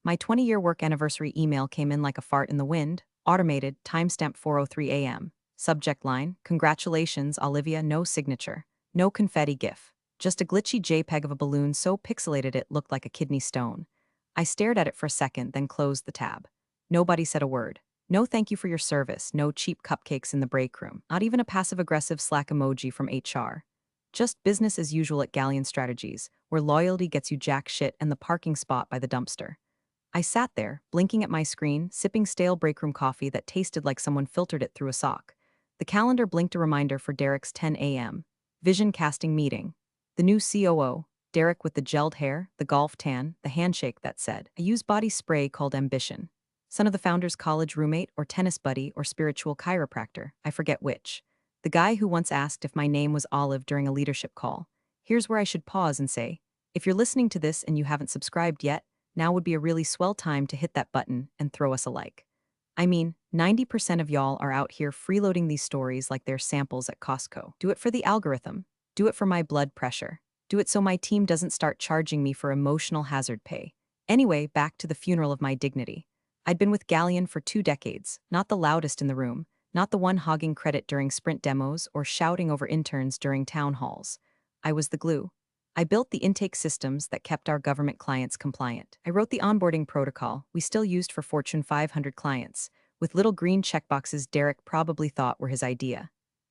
My 20-year work anniversary email came in like a fart in the wind, automated, timestamp 4:03 a.m. Subject line, congratulations, Olivia, no signature. No confetti gif. Just a glitchy JPEG of a balloon so pixelated it looked like a kidney stone. I stared at it for a second, then closed the tab. Nobody said a word. No thank you for your service, no cheap cupcakes in the break room, not even a passive-aggressive Slack emoji from HR. Just business as usual at Galleon Strategies, where loyalty gets you jack shit and the parking spot by the dumpster. I sat there, blinking at my screen, sipping stale breakroom coffee that tasted like someone filtered it through a sock. The calendar blinked a reminder for Derek's 10 a.m. vision casting meeting. The new COO, Derek with the gelled hair, the golf tan, the handshake that said, I use body spray called Ambition. Son of the founder's college roommate or tennis buddy or spiritual chiropractor, I forget which. The guy who once asked if my name was Olive during a leadership call. Here's where I should pause and say, if you're listening to this and you haven't subscribed yet, now would be a really swell time to hit that button and throw us a like. I mean, 90% of y'all are out here freeloading these stories like they're samples at Costco. Do it for the algorithm. Do it for my blood pressure. Do it so my team doesn't start charging me for emotional hazard pay. Anyway, back to the funeral of my dignity. I'd been with Galleon for 2 decades, not the loudest in the room, not the one hogging credit during sprint demos or shouting over interns during town halls. I was the glue. I built the intake systems that kept our government clients compliant. I wrote the onboarding protocol we still used for Fortune 500 clients, with little green checkboxes Derek probably thought were his idea.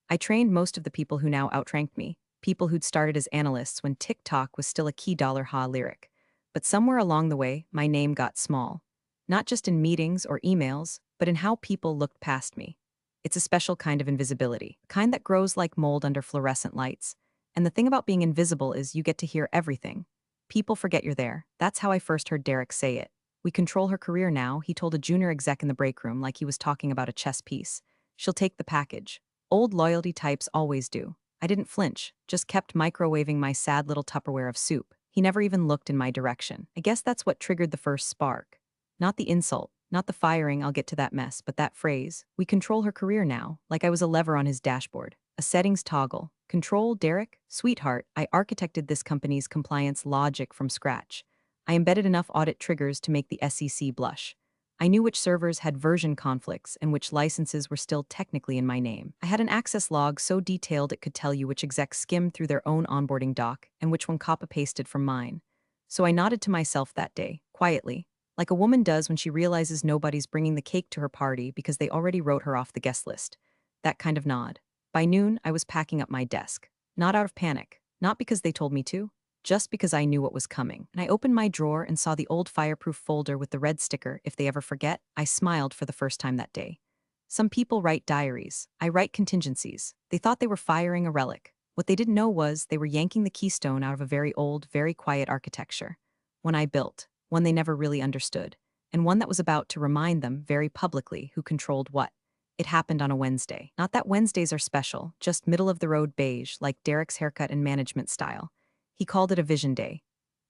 I trained most of the people who now outranked me, people who'd started as analysts when TikTok was still a key dollar ha lyric. But somewhere along the way, my name got small. Not just in meetings or emails, but in how people looked past me. It's a special kind of invisibility, the kind that grows like mold under fluorescent lights. And the thing about being invisible is you get to hear everything. People forget you're there. That's how I first heard Derek say it. We control her career now, he told a junior exec in the break room like he was talking about a chess piece. She'll take the package. Old loyalty types always do. I didn't flinch, just kept microwaving my sad little Tupperware of soup. He never even looked in my direction. I guess that's what triggered the first spark. Not the insult, not the firing, I'll get to that mess, but that phrase, we control her career now, like I was a lever on his dashboard. A settings toggle. Control, Derek? Sweetheart, I architected this company's compliance logic from scratch. I embedded enough audit triggers to make the SEC blush. I knew which servers had version conflicts and which licenses were still technically in my name. I had an access log so detailed it could tell you which execs skimmed through their own onboarding doc and which one copy-pasted from mine. So I nodded to myself that day, quietly, like a woman does when she realizes nobody's bringing the cake to her party because they already wrote her off the guest list. That kind of nod. By noon, I was packing up my desk. Not out of panic, not because they told me to, just because I knew what was coming. And I opened my drawer and saw the old fireproof folder with the red sticker, if they ever forget. I smiled for the first time that day. Some people write diaries. I write contingencies. They thought they were firing a relic. What they didn't know was they were yanking the keystone out of a very old, very quiet architecture. One I built, one they never really understood, and one that was about to remind them very publicly who controlled what. It happened on a Wednesday. Not that Wednesdays are special, just middle-of-the-road beige, like Derek's haircut and management style. He called it a vision day.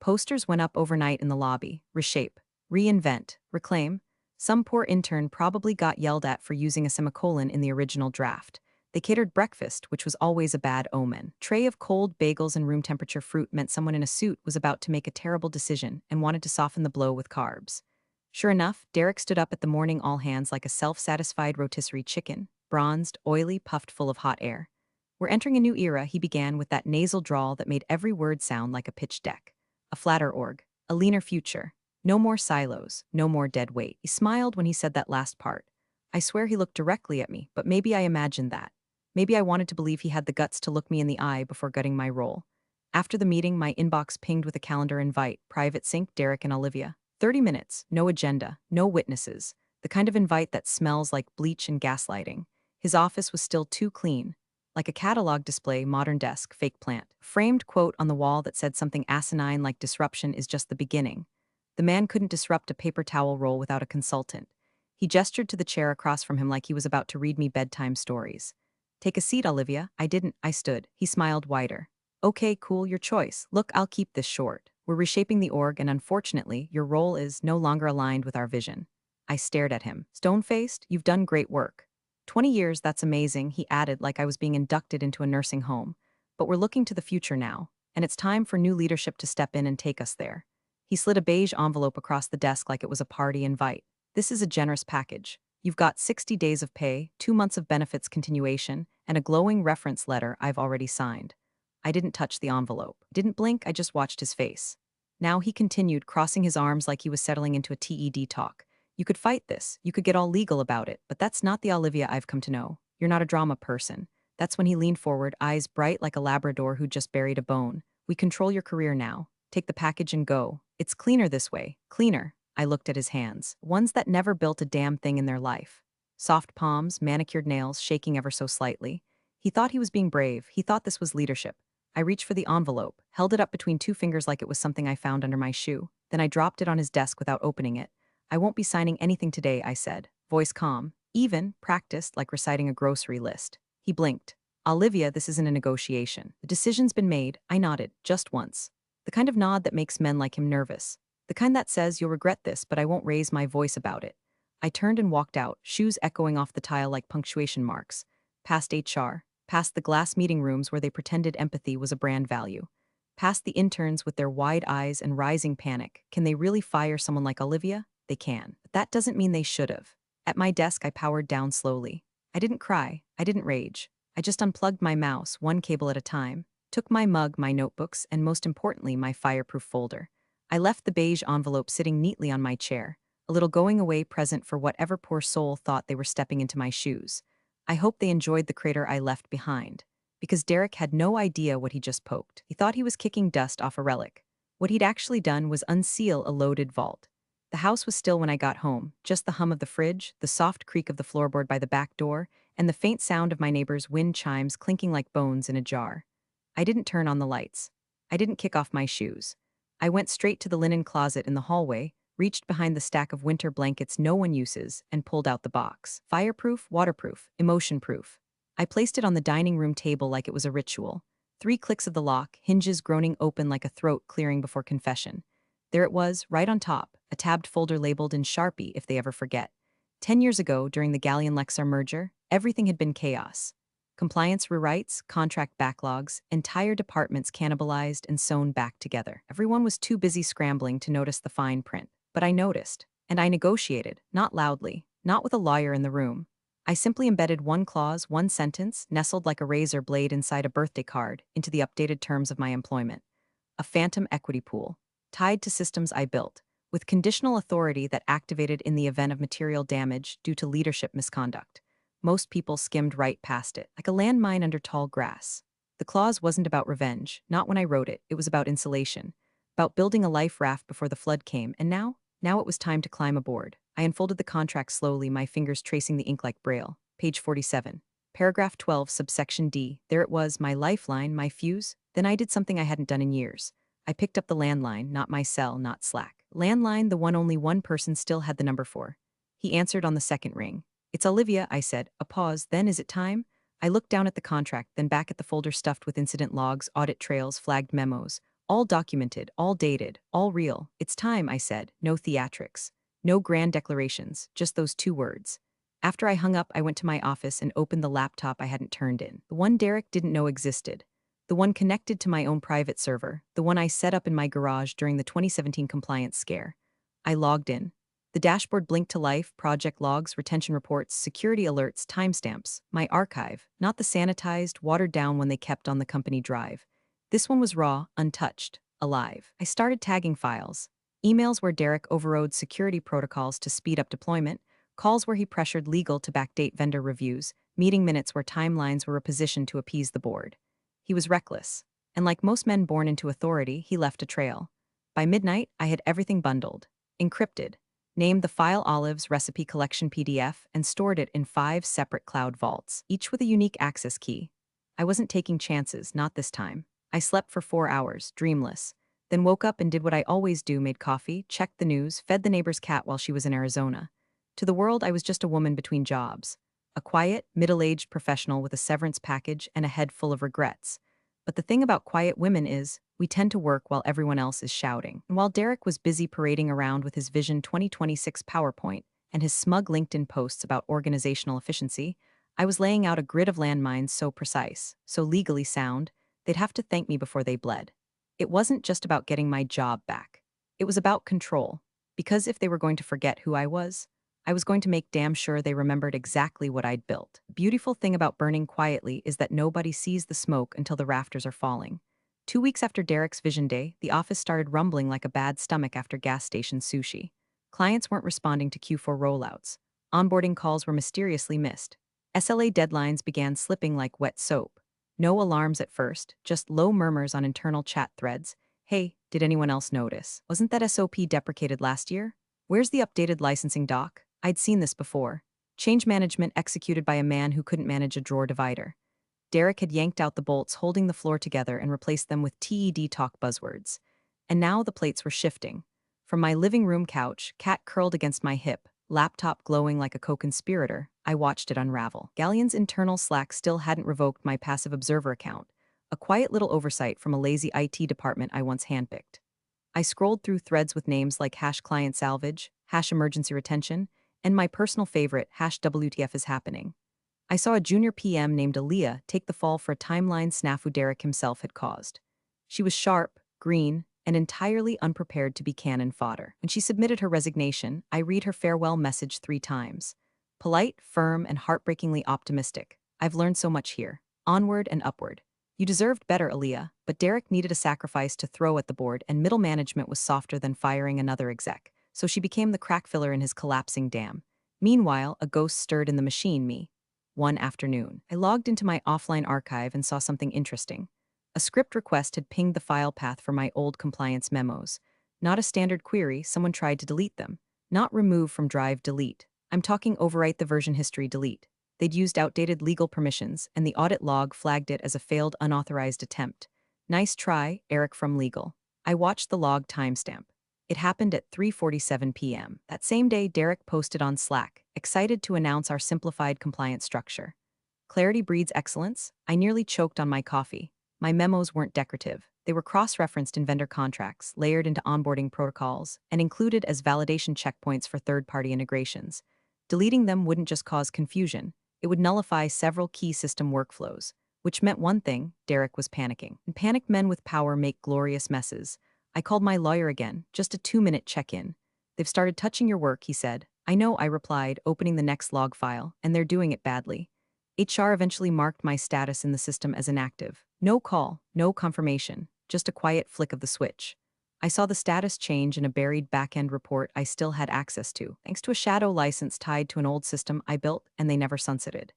Posters went up overnight in the lobby. Reshape, reinvent, reclaim. Some poor intern probably got yelled at for using a semicolon in the original draft. They catered breakfast, which was always a bad omen. Tray of cold bagels and room temperature fruit meant someone in a suit was about to make a terrible decision and wanted to soften the blow with carbs. Sure enough, Derek stood up at the morning all-hands like a self-satisfied rotisserie chicken, bronzed, oily, puffed full of hot air. We're entering a new era, he began with that nasal drawl that made every word sound like a pitch deck. A flatter org, a leaner future. No more silos, no more dead weight. He smiled when he said that last part. I swear he looked directly at me, but maybe I imagined that. Maybe I wanted to believe he had the guts to look me in the eye before gutting my role. After the meeting, my inbox pinged with a calendar invite, private sync, Derek and Olivia. 30 minutes, no agenda, no witnesses, the kind of invite that smells like bleach and gaslighting. His office was still too clean, like a catalog display, modern desk, fake plant. Framed quote on the wall that said something asinine like disruption is just the beginning. The man couldn't disrupt a paper towel roll without a consultant. He gestured to the chair across from him like he was about to read me bedtime stories. Take a seat, Olivia. I didn't. I stood. He smiled wider. Okay, cool, your choice. Look, I'll keep this short. We're reshaping the org, and unfortunately, your role is no longer aligned with our vision. I stared at him. Stone-faced, you've done great work. 20 years, that's amazing, he added like I was being inducted into a nursing home. But we're looking to the future now, and it's time for new leadership to step in and take us there. He slid a beige envelope across the desk like it was a party invite. This is a generous package. You've got 60 days of pay, 2 months of benefits continuation, and a glowing reference letter I've already signed. I didn't touch the envelope. Didn't blink, I just watched his face. Now he continued, crossing his arms like he was settling into a TED talk. You could fight this, you could get all legal about it, but that's not the Olivia I've come to know. You're not a drama person. That's when he leaned forward, eyes bright like a Labrador who just buried a bone. We control your career now. Take the package and go. It's cleaner this way. Cleaner. I looked at his hands, ones that never built a damn thing in their life. Soft palms, manicured nails, shaking ever so slightly. He thought he was being brave. He thought this was leadership. I reached for the envelope, held it up between two fingers like it was something I found under my shoe. Then I dropped it on his desk without opening it. I won't be signing anything today, I said, voice calm, even, practiced like reciting a grocery list. He blinked. Olivia, this isn't a negotiation. The decision's been made. I nodded, just once. The kind of nod that makes men like him nervous. The kind that says, you'll regret this, but I won't raise my voice about it. I turned and walked out, shoes echoing off the tile like punctuation marks. Past HR, past the glass meeting rooms where they pretended empathy was a brand value. Past the interns with their wide eyes and rising panic. Can they really fire someone like Olivia? They can. But that doesn't mean they should have. At my desk, I powered down slowly. I didn't cry. I didn't rage. I just unplugged my mouse, one cable at a time, took my mug, my notebooks, and most importantly, my fireproof folder. I left the beige envelope sitting neatly on my chair, a little going-away present for whatever poor soul thought they were stepping into my shoes. I hope they enjoyed the crater I left behind, because Derek had no idea what he just poked. He thought he was kicking dust off a relic. What he'd actually done was unseal a loaded vault. The house was still when I got home, just the hum of the fridge, the soft creak of the floorboard by the back door, and the faint sound of my neighbor's wind chimes clinking like bones in a jar. I didn't turn on the lights. I didn't kick off my shoes. I went straight to the linen closet in the hallway, reached behind the stack of winter blankets no one uses, and pulled out the box. Fireproof, waterproof, emotion-proof. I placed it on the dining room table like it was a ritual. 3 clicks of the lock, hinges groaning open like a throat clearing before confession. There it was, right on top, a tabbed folder labeled in Sharpie if they ever forget. 10 years ago, during the Galleon-Lexar merger, everything had been chaos. Compliance rewrites, contract backlogs, entire departments cannibalized and sewn back together. Everyone was too busy scrambling to notice the fine print. But I noticed, and I negotiated, not loudly, not with a lawyer in the room. I simply embedded one clause, one sentence, nestled like a razor blade inside a birthday card, into the updated terms of my employment. A phantom equity pool, tied to systems I built, with conditional authority that activated in the event of material damage due to leadership misconduct. Most people skimmed right past it, like a landmine under tall grass. The clause wasn't about revenge, not when I wrote it. It was about insulation, about building a life raft before the flood came, and now it was time to climb aboard. I unfolded the contract slowly, my fingers tracing the ink like braille. Page 47. Paragraph 12, subsection D. There it was, my lifeline, my fuse. Then I did something I hadn't done in years. I picked up the landline, not my cell, not Slack. Landline, the one only one person still had the number for. He answered on the second ring. It's Olivia, I said. A pause, then is it time? I looked down at the contract, then back at the folder stuffed with incident logs, audit trails, flagged memos. All documented, all dated, all real. It's time, I said. No theatrics. No grand declarations, just those 2 words. After I hung up, I went to my office and opened the laptop I hadn't turned in. The one Derek didn't know existed. The one connected to my own private server. The one I set up in my garage during the 2017 compliance scare. I logged in. The dashboard blinked to life, project logs, retention reports, security alerts, timestamps. My archive, not the sanitized, watered down one they kept on the company drive. This one was raw, untouched, alive. I started tagging files. Emails where Derek overrode security protocols to speed up deployment, calls where he pressured legal to backdate vendor reviews, meeting minutes where timelines were repositioned to appease the board. He was reckless, and like most men born into authority, he left a trail. By midnight, I had everything bundled, encrypted, named the file Olive's recipe collection PDF, and stored it in 5 separate cloud vaults, each with a unique access key. I wasn't taking chances, not this time. I slept for 4 hours, dreamless, then woke up and did what I always do, made coffee, checked the news, fed the neighbor's cat while she was in Arizona. To the world, I was just a woman between jobs. A quiet, middle-aged professional with a severance package and a head full of regrets. But the thing about quiet women is, we tend to work while everyone else is shouting. And while Derek was busy parading around with his Vision 2026 PowerPoint and his smug LinkedIn posts about organizational efficiency, I was laying out a grid of landmines so precise, so legally sound, they'd have to thank me before they bled. It wasn't just about getting my job back. It was about control. Because if they were going to forget who I was going to make damn sure they remembered exactly what I'd built. The beautiful thing about burning quietly is that nobody sees the smoke until the rafters are falling. 2 weeks after Derek's Vision Day, the office started rumbling like a bad stomach after gas station sushi. Clients weren't responding to Q4 rollouts. Onboarding calls were mysteriously missed. SLA deadlines began slipping like wet soap. No alarms at first, just low murmurs on internal chat threads. Hey, did anyone else notice? Wasn't that SOP deprecated last year? Where's the updated licensing doc? I'd seen this before. Change management executed by a man who couldn't manage a drawer divider. Derek had yanked out the bolts holding the floor together and replaced them with TED talk buzzwords. And now the plates were shifting. From my living room couch, cat curled against my hip, laptop glowing like a co-conspirator, I watched it unravel. Galleon's internal Slack still hadn't revoked my passive observer account, a quiet little oversight from a lazy IT department I once handpicked. I scrolled through threads with names like #client salvage, #emergency retention, and my personal favorite, #WTF is happening. I saw a junior PM named Aaliyah take the fall for a timeline snafu Derek himself had caused. She was sharp, green, and entirely unprepared to be cannon fodder. When she submitted her resignation, I read her farewell message 3 times. Polite, firm, and heartbreakingly optimistic. I've learned so much here. Onward and upward. You deserved better, Aaliyah, but Derek needed a sacrifice to throw at the board, and middle management was softer than firing another exec, so she became the crack filler in his collapsing dam. Meanwhile, a ghost stirred in the machine me. One afternoon, I logged into my offline archive and saw something interesting. A script request had pinged the file path for my old compliance memos. Not a standard query, someone tried to delete them. Not remove from drive delete. I'm talking overwrite the version history delete. They'd used outdated legal permissions, and the audit log flagged it as a failed unauthorized attempt. Nice try, Eric from legal. I watched the log timestamp. It happened at 3:47 p.m. That same day, Derek posted on Slack, excited to announce our simplified compliance structure. Clarity breeds excellence. I nearly choked on my coffee. My memos weren't decorative. They were cross-referenced in vendor contracts, layered into onboarding protocols, and included as validation checkpoints for third-party integrations. Deleting them wouldn't just cause confusion. It would nullify several key system workflows, which meant one thing: Derek was panicking. And panicked men with power make glorious messes. I called my lawyer again, just a 2-minute check-in. They've started touching your work, he said. I know, I replied, opening the next log file, and they're doing it badly. HR eventually marked my status in the system as inactive. No call, no confirmation, just a quiet flick of the switch. I saw the status change in a buried back-end report I still had access to, thanks to a shadow license tied to an old system I built and they never sunsetted.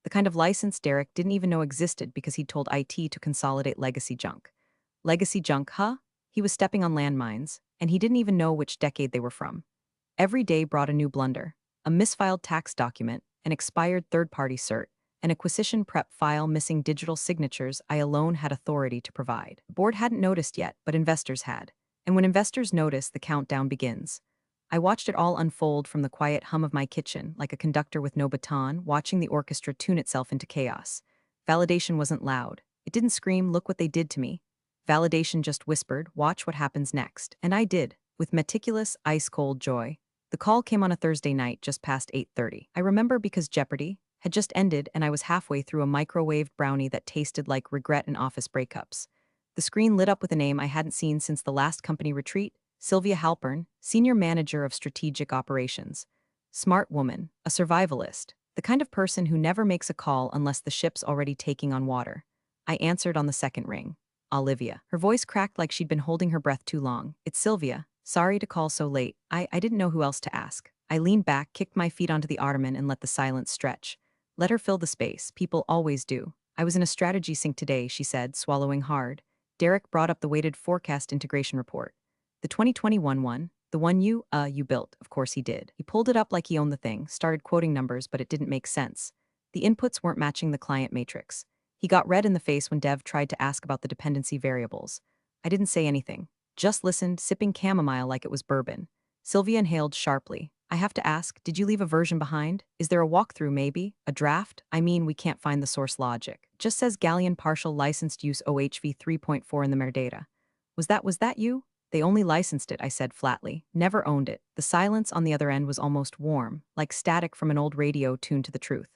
The kind of license Derek didn't even know existed because he'd told IT to consolidate legacy junk. Legacy junk, huh? He was stepping on landmines, and he didn't even know which decade they were from. Every day brought a new blunder: a misfiled tax document, an expired third-party cert, an acquisition prep file missing digital signatures I alone had authority to provide. The board hadn't noticed yet, but investors had. And when investors notice, the countdown begins. I watched it all unfold from the quiet hum of my kitchen, like a conductor with no baton, watching the orchestra tune itself into chaos. Validation wasn't loud. It didn't scream, "Look what they did to me." Validation just whispered, "Watch what happens next." And I did, with meticulous, ice-cold joy. The call came on a Thursday night just past 8:30. I remember because Jeopardy! Had just ended and I was halfway through a microwaved brownie that tasted like regret and office breakups. The screen lit up with a name I hadn't seen since the last company retreat: Sylvia Halpern, Senior Manager of Strategic Operations. Smart woman, a survivalist, the kind of person who never makes a call unless the ship's already taking on water. I answered on the second ring. Olivia. Her voice cracked like she'd been holding her breath too long. "It's Sylvia. Sorry to call so late. I didn't know who else to ask." I leaned back, kicked my feet onto the ottoman, and let the silence stretch. Let her fill the space. People always do. "I was in a strategy sync today," she said, swallowing hard. Derek brought up the weighted forecast integration report. "The 2021 one, the one you built." Of course he did. He pulled it up like he owned the thing, started quoting numbers, but it didn't make sense. The inputs weren't matching the client matrix. He got red in the face when Dev tried to ask about the dependency variables. I didn't say anything, just listened, sipping chamomile like it was bourbon. Sylvia inhaled sharply. "I have to ask, did you leave a version behind? Is there a walkthrough maybe? A draft? I mean, we can't find the source logic. Just says Galleon partial licensed use OHV 3.4 in the metadata." Was that you?" "They only licensed it," I said flatly. "Never owned it." The silence on the other end was almost warm, like static from an old radio tuned to the truth.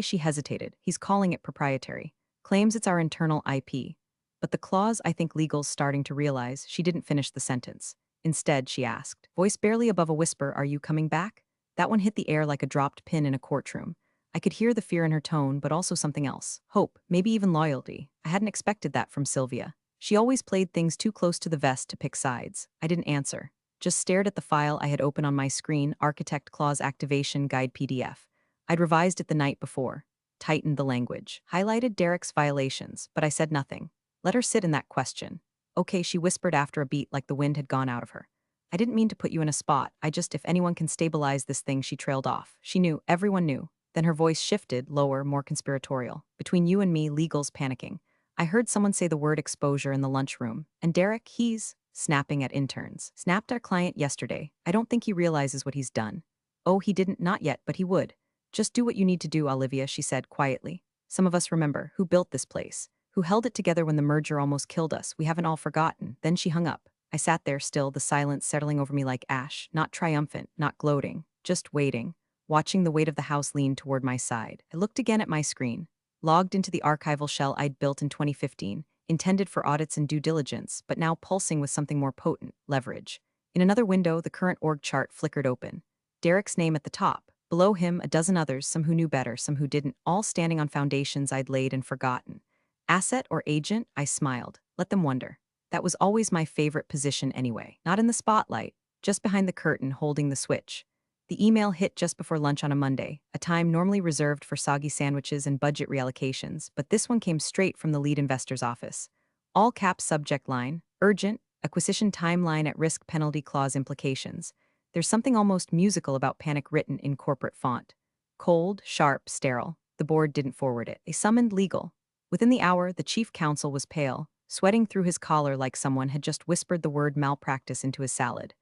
She hesitated. "He's calling it proprietary. Claims it's our internal IP. But the clause, I think legal's starting to realize." She didn't finish the sentence. Instead, she asked, voice barely above a whisper, "Are you coming back?" That one hit the air like a dropped pin in a courtroom. I could hear the fear in her tone, but also something else. Hope, maybe even loyalty. I hadn't expected that from Sylvia. She always played things too close to the vest to pick sides. I didn't answer. Just stared at the file I had open on my screen, Architect Clause Activation Guide PDF. I'd revised it the night before. Tightened the language. Highlighted Derek's violations, but I said nothing. Let her sit in that question. Okay, she whispered after a beat like the wind had gone out of her. I didn't mean to put you in a spot. If anyone can stabilize this thing, she trailed off. She knew, everyone knew. Then her voice shifted, lower, more conspiratorial. Between you and me, legal's panicking. I heard someone say the word exposure in the lunchroom. And Derek, he's snapping at interns. Snapped our client yesterday. I don't think he realizes what he's done. Oh, he didn't, not yet, but he would. Just do what you need to do, Olivia, she said quietly. Some of us remember who built this place, who held it together when the merger almost killed us. We haven't all forgotten. Then she hung up. I sat there still, the silence settling over me like ash, not triumphant, not gloating, just waiting, watching the weight of the house lean toward my side. I looked again at my screen, logged into the archival shell I'd built in 2015, intended for audits and due diligence, but now pulsing with something more potent, leverage. In another window, the current org chart flickered open. Derek's name at the top. Below him, a dozen others, some who knew better, some who didn't, all standing on foundations I'd laid and forgotten. Asset or agent? I smiled. Let them wonder. That was always my favorite position anyway. Not in the spotlight, just behind the curtain holding the switch. The email hit just before lunch on a Monday, a time normally reserved for soggy sandwiches and budget reallocations, but this one came straight from the lead investor's office. All caps subject line, urgent, acquisition timeline at risk penalty clause implications. There's something almost musical about panic written in corporate font. Cold, sharp, sterile. The board didn't forward it. They summoned legal. Within the hour, the chief counsel was pale, sweating through his collar like someone had just whispered the word malpractice into his salad.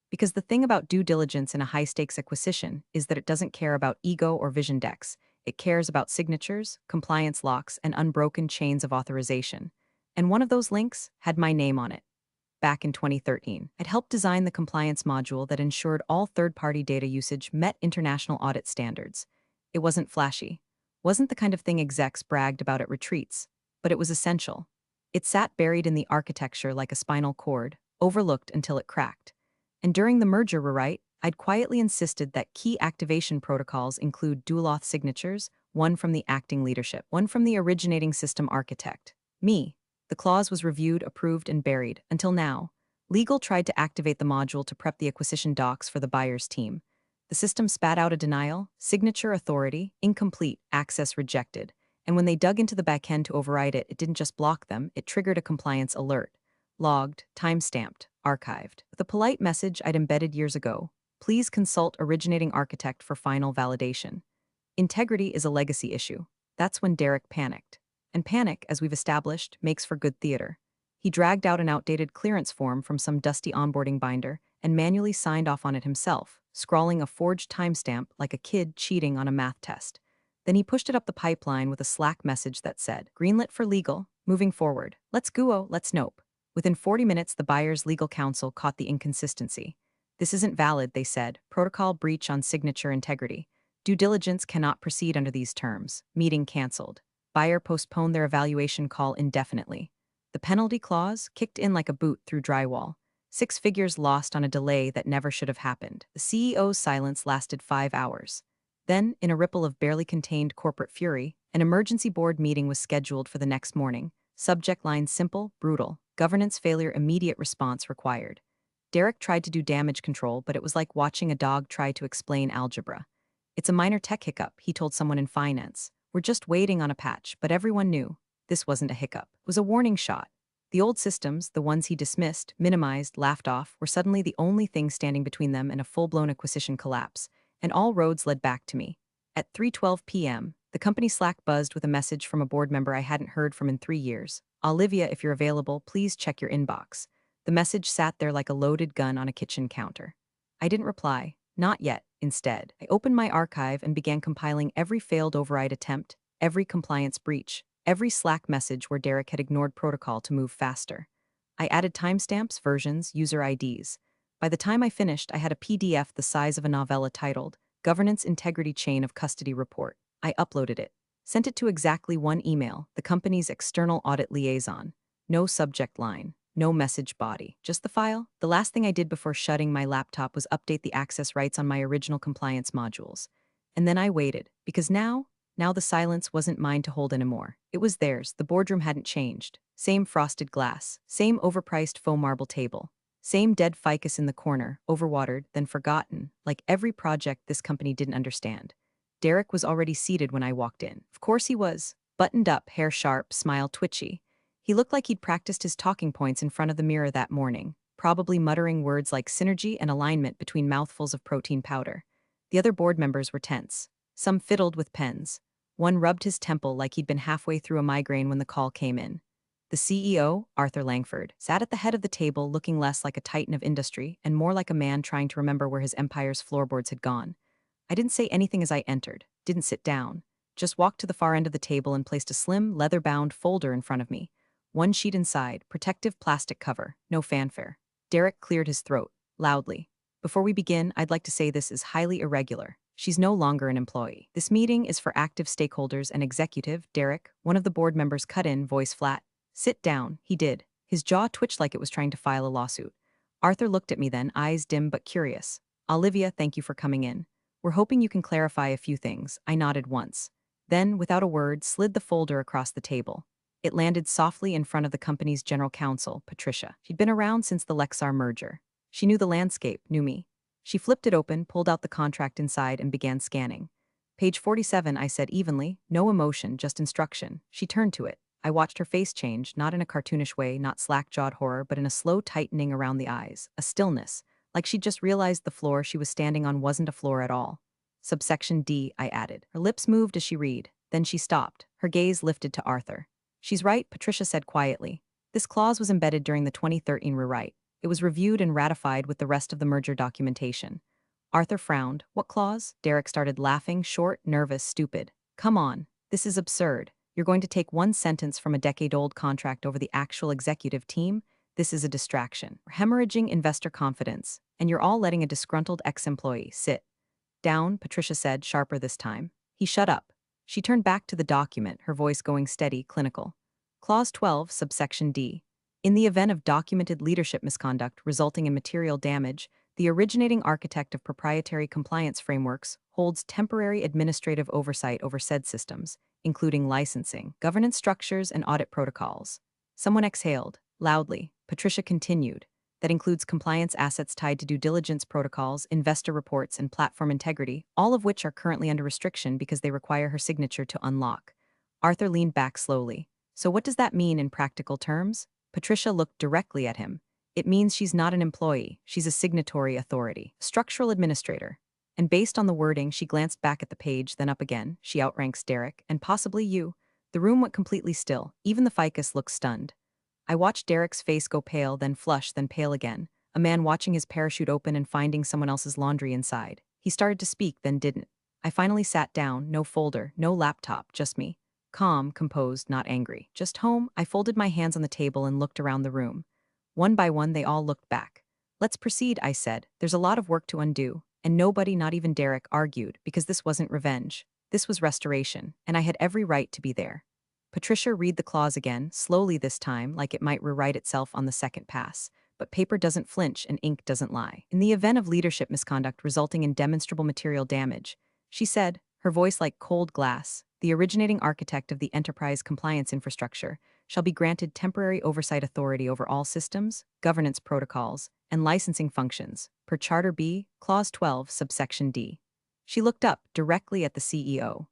Because the thing about due diligence in a high-stakes acquisition is that it doesn't care about ego or vision decks. It cares about signatures, compliance locks, and unbroken chains of authorization. And one of those links had my name on it. Back in 2013, I'd helped design the compliance module that ensured all third-party data usage met international audit standards. It wasn't flashy, wasn't the kind of thing execs bragged about at retreats, but it was essential. It sat buried in the architecture like a spinal cord, overlooked until it cracked. And during the merger rewrite, I'd quietly insisted that key activation protocols include dual auth signatures, one from the acting leadership, one from the originating system architect. Me. The clause was reviewed, approved, and buried, until now. Legal tried to activate the module to prep the acquisition docs for the buyer's team. The system spat out a denial, signature authority, incomplete, access rejected. And when they dug into the backend to override it, it didn't just block them, it triggered a compliance alert. Logged, time-stamped, archived. With a polite message I'd embedded years ago, please consult originating architect for final validation. Integrity is a legacy issue. That's when Derek panicked. And panic, as we've established, makes for good theater. He dragged out an outdated clearance form from some dusty onboarding binder and manually signed off on it himself, scrawling a forged timestamp like a kid cheating on a math test. Then he pushed it up the pipeline with a Slack message that said, "Greenlit for legal, moving forward. Let's go, let's nope." Within 40 minutes, the buyer's legal counsel caught the inconsistency. This isn't valid, they said. Protocol breach on signature integrity. Due diligence cannot proceed under these terms. Meeting canceled. Buyer postponed their evaluation call indefinitely. The penalty clause kicked in like a boot through drywall. 6 figures lost on a delay that never should have happened. The CEO's silence lasted 5 hours. Then, in a ripple of barely contained corporate fury, an emergency board meeting was scheduled for the next morning. Subject line simple, brutal. Governance failure, immediate response required. Derek tried to do damage control, but it was like watching a dog try to explain algebra. It's a minor tech hiccup, he told someone in finance. We're just waiting on a patch, but everyone knew. This wasn't a hiccup. It was a warning shot. The old systems, the ones he dismissed, minimized, laughed off, were suddenly the only thing standing between them and a full-blown acquisition collapse, and all roads led back to me. At 3:12 p.m., the company Slack buzzed with a message from a board member I hadn't heard from in 3 years. "Olivia, if you're available, please check your inbox." The message sat there like a loaded gun on a kitchen counter. I didn't reply. Not yet. Instead, I opened my archive and began compiling every failed override attempt, every compliance breach, every Slack message where Derek had ignored protocol to move faster. I added timestamps, versions, user IDs. By the time I finished, I had a PDF the size of a novella titled Governance Integrity Chain of Custody Report. I uploaded it. Sent it to exactly one email, the company's external audit liaison. No subject line. No message body, just the file. The last thing I did before shutting my laptop was update the access rights on my original compliance modules. And then I waited, because now the silence wasn't mine to hold anymore. It was theirs. The boardroom hadn't changed. Same frosted glass, same overpriced faux marble table, same dead ficus in the corner, overwatered, then forgotten, like every project this company didn't understand. Derek was already seated when I walked in. Of course he was. Buttoned up, hair sharp, smile twitchy. He looked like he'd practiced his talking points in front of the mirror that morning, probably muttering words like synergy and alignment between mouthfuls of protein powder. The other board members were tense. Some fiddled with pens. One rubbed his temple like he'd been halfway through a migraine when the call came in. The CEO, Arthur Langford, sat at the head of the table looking less like a titan of industry and more like a man trying to remember where his empire's floorboards had gone. I didn't say anything as I entered, didn't sit down, just walked to the far end of the table and placed a slim, leather-bound folder in front of me. One sheet inside, protective plastic cover, no fanfare. Derek cleared his throat, loudly. Before we begin, I'd like to say this is highly irregular. She's no longer an employee. This meeting is for active stakeholders and executive. Derek, one of the board members, cut in, voice flat. Sit down, he did. His jaw twitched like it was trying to file a lawsuit. Arthur looked at me then, eyes dim but curious. Olivia, thank you for coming in. We're hoping you can clarify a few things. I nodded once. Then, without a word, slid the folder across the table. It landed softly in front of the company's general counsel, Patricia. She'd been around since the Lexar merger. She knew the landscape, knew me. She flipped it open, pulled out the contract inside, and began scanning. Page 47, I said evenly, no emotion, just instruction. She turned to it. I watched her face change, not in a cartoonish way, not slack-jawed horror, but in a slow tightening around the eyes, a stillness, like she'd just realized the floor she was standing on wasn't a floor at all. Subsection D, I added. Her lips moved as she read. Then she stopped, her gaze lifted to Arthur. She's right, Patricia said quietly. This clause was embedded during the 2013 rewrite. It was reviewed and ratified with the rest of the merger documentation. Arthur frowned. What clause? Derek started laughing, short, nervous, stupid. Come on, this is absurd. You're going to take one sentence from a decade-old contract over the actual executive team? This is a distraction. We're hemorrhaging investor confidence, and you're all letting a disgruntled ex-employee sit down, Patricia said, sharper this time. He shut up. She turned back to the document, her voice going steady, clinical. Clause 12, subsection D. In the event of documented leadership misconduct resulting in material damage, the originating architect of proprietary compliance frameworks holds temporary administrative oversight over said systems, including licensing, governance structures, and audit protocols. Someone exhaled, loudly. Patricia continued. That includes compliance assets tied to due diligence protocols, investor reports, and platform integrity, all of which are currently under restriction because they require her signature to unlock. Arthur leaned back slowly. So what does that mean in practical terms? Patricia looked directly at him. It means she's not an employee, she's a signatory authority, a structural administrator. And based on the wording, she glanced back at the page, then up again. She outranks Derek, and possibly you. The room went completely still. Even the ficus looked stunned. I watched Derek's face go pale, then flush, then pale again. A man watching his parachute open and finding someone else's laundry inside. He started to speak, then didn't. I finally sat down, no folder, no laptop, just me. Calm, composed, not angry. Just home, I folded my hands on the table and looked around the room. One by one, they all looked back. Let's proceed, I said. There's a lot of work to undo. And nobody, not even Derek, argued, because this wasn't revenge. This was restoration, and I had every right to be there. Patricia read the clause again, slowly this time, like it might rewrite itself on the second pass. But paper doesn't flinch and ink doesn't lie. In the event of leadership misconduct resulting in demonstrable material damage, she said, her voice like cold glass, the originating architect of the enterprise compliance infrastructure shall be granted temporary oversight authority over all systems, governance protocols, and licensing functions, per Charter B, Clause 12, subsection D. She looked up directly at the CEO.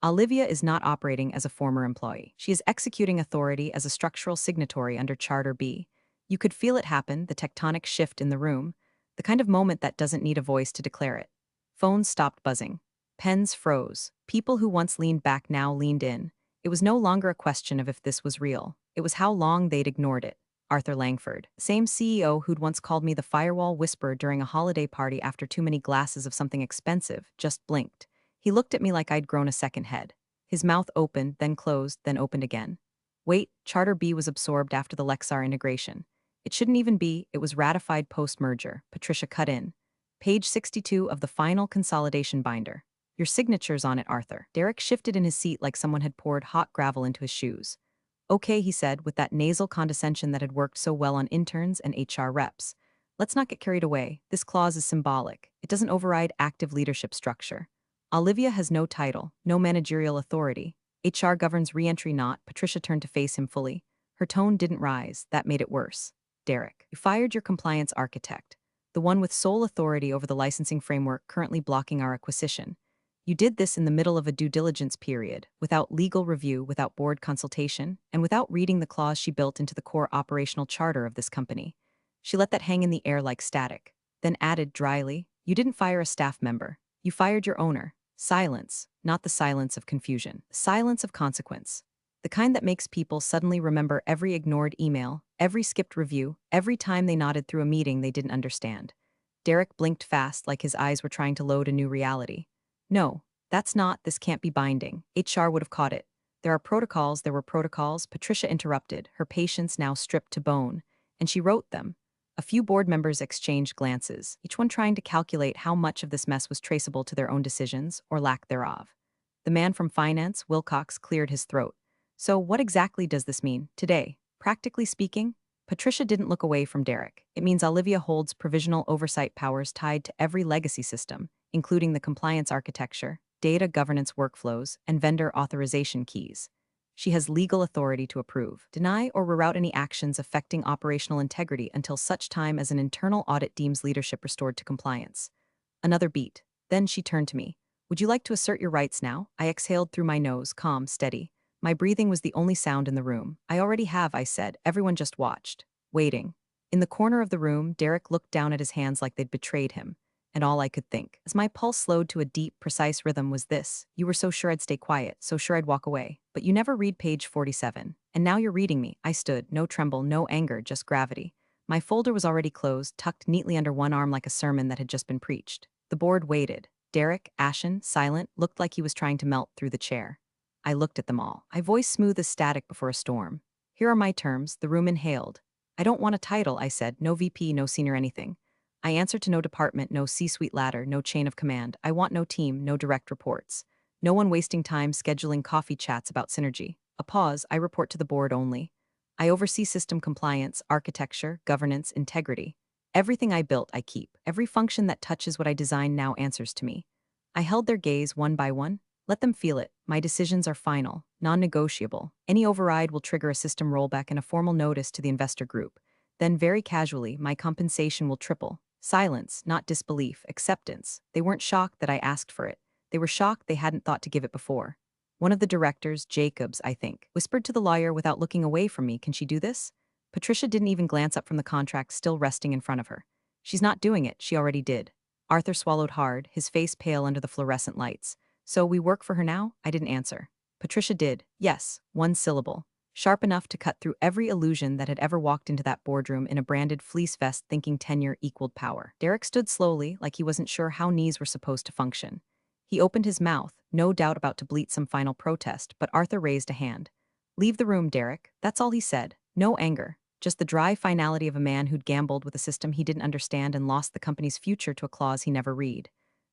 Olivia is not operating as a former employee. She is executing authority as a structural signatory under Charter B. You could feel it happen, the tectonic shift in the room, the kind of moment that doesn't need a voice to declare it. Phones stopped buzzing. Pens froze. People who once leaned back now leaned in. It was no longer a question of if this was real. It was how long they'd ignored it. Arthur Langford, same CEO who'd once called me the firewall whisperer during a holiday party after too many glasses of something expensive, just blinked. He looked at me like I'd grown a second head. His mouth opened, then closed, then opened again. Wait, Charter B was absorbed after the Lexar integration. It shouldn't even be, it was ratified post-merger. Patricia cut in. Page 62 of the final consolidation binder. Your signature's on it, Arthur. Derek shifted in his seat like someone had poured hot gravel into his shoes. Okay, he said, with that nasal condescension that had worked so well on interns and HR reps. Let's not get carried away. This clause is symbolic. It doesn't override active leadership structure. Olivia has no title, no managerial authority. HR governs re-entry not. Patricia turned to face him fully. Her tone didn't rise. That made it worse. Derek, you fired your compliance architect, the one with sole authority over the licensing framework currently blocking our acquisition. You did this in the middle of a due diligence period, without legal review, without board consultation, and without reading the clause she built into the core operational charter of this company. She let that hang in the air like static, then added dryly, "You didn't fire a staff member. You fired your owner." Silence, not the silence of confusion, the silence of consequence. The kind that makes people suddenly remember every ignored email, every skipped review, every time they nodded through a meeting they didn't understand. Derek blinked fast like his eyes were trying to load a new reality. No, this can't be binding. HR would have caught it. There were protocols. Patricia interrupted, her patience now stripped to bone, and she wrote them. A few board members exchanged glances, each one trying to calculate how much of this mess was traceable to their own decisions, or lack thereof. The man from finance, Wilcox, cleared his throat. So what exactly does this mean, today? Practically speaking, Patricia didn't look away from Derek. It means Olivia holds provisional oversight powers tied to every legacy system, including the compliance architecture, data governance workflows, and vendor authorization keys. She has legal authority to approve, deny, or reroute any actions affecting operational integrity until such time as an internal audit deems leadership restored to compliance. Another beat. Then she turned to me. Would you like to assert your rights now? I exhaled through my nose, calm, steady. My breathing was the only sound in the room. I already have, I said. Everyone just watched. Waiting. In the corner of the room, Derek looked down at his hands like they'd betrayed him. And all I could think, as my pulse slowed to a deep, precise rhythm, was this: you were so sure I'd stay quiet, so sure I'd walk away. But you never read page 47. And now you're reading me. I stood, no tremble, no anger, just gravity. My folder was already closed, tucked neatly under one arm like a sermon that had just been preached. The board waited. Derek, ashen, silent, looked like he was trying to melt through the chair. I looked at them all, my voice smooth as static before a storm. Here are my terms. The room inhaled. I don't want a title, I said. No VP, no senior anything. I answer to no department, no C-suite ladder, no chain of command. I want no team, no direct reports. No one wasting time scheduling coffee chats about synergy. A pause. I report to the board only. I oversee system compliance, architecture, governance, integrity. Everything I built, I keep. Every function that touches what I designed now answers to me. I held their gaze one by one. Let them feel it. My decisions are final, non-negotiable. Any override will trigger a system rollback and a formal notice to the investor group. Then, very casually, my compensation will triple. Silence, not disbelief, acceptance. They weren't shocked that I asked for it. They were shocked they hadn't thought to give it before. One of the directors, Jacobs, I think, whispered to the lawyer without looking away from me, "Can she do this?" Patricia didn't even glance up from the contract still resting in front of her. "She's not doing it, she already did." Arthur swallowed hard, his face pale under the fluorescent lights. "So we work for her now?" I didn't answer. Patricia did. Yes, one syllable. Sharp enough to cut through every illusion that had ever walked into that boardroom in a branded fleece vest thinking tenure equaled power. Derek stood slowly, like he wasn't sure how knees were supposed to function. He opened his mouth, no doubt about to bleat some final protest, but Arthur raised a hand. "Leave the room, Derek." That's all he said. No anger. Just the dry finality of a man who'd gambled with a system he didn't understand and lost the company's future to a clause he never read.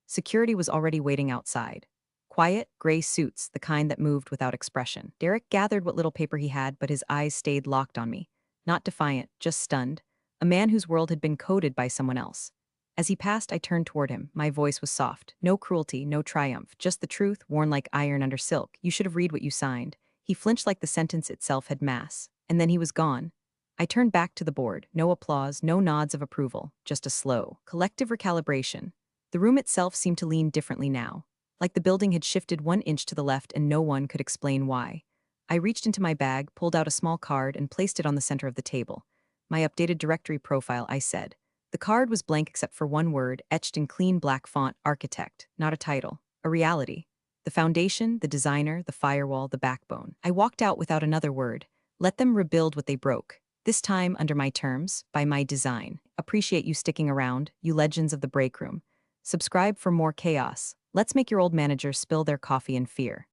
Security was already waiting outside. Quiet, gray suits, the kind that moved without expression. Derek gathered what little paper he had, but his eyes stayed locked on me. Not defiant, just stunned. A man whose world had been coded by someone else. As he passed, I turned toward him. My voice was soft. No cruelty, no triumph, just the truth, worn like iron under silk. "You should have read what you signed." He flinched like the sentence itself had mass. And then he was gone. I turned back to the board. No applause, no nods of approval, just a slow, collective recalibration. The room itself seemed to lean differently now, like the building had shifted 1 inch to the left and no one could explain why. I reached into my bag, pulled out a small card, and placed it on the center of the table. "My updated directory profile," I said. The card was blank except for one word, etched in clean black font: architect. Not a title, a reality. The foundation, the designer, the firewall, the backbone. I walked out without another word. Let them rebuild what they broke. This time under my terms, by my design. Appreciate you sticking around, you legends of the break room. Subscribe for more chaos. Let's make your old managers spill their coffee in fear.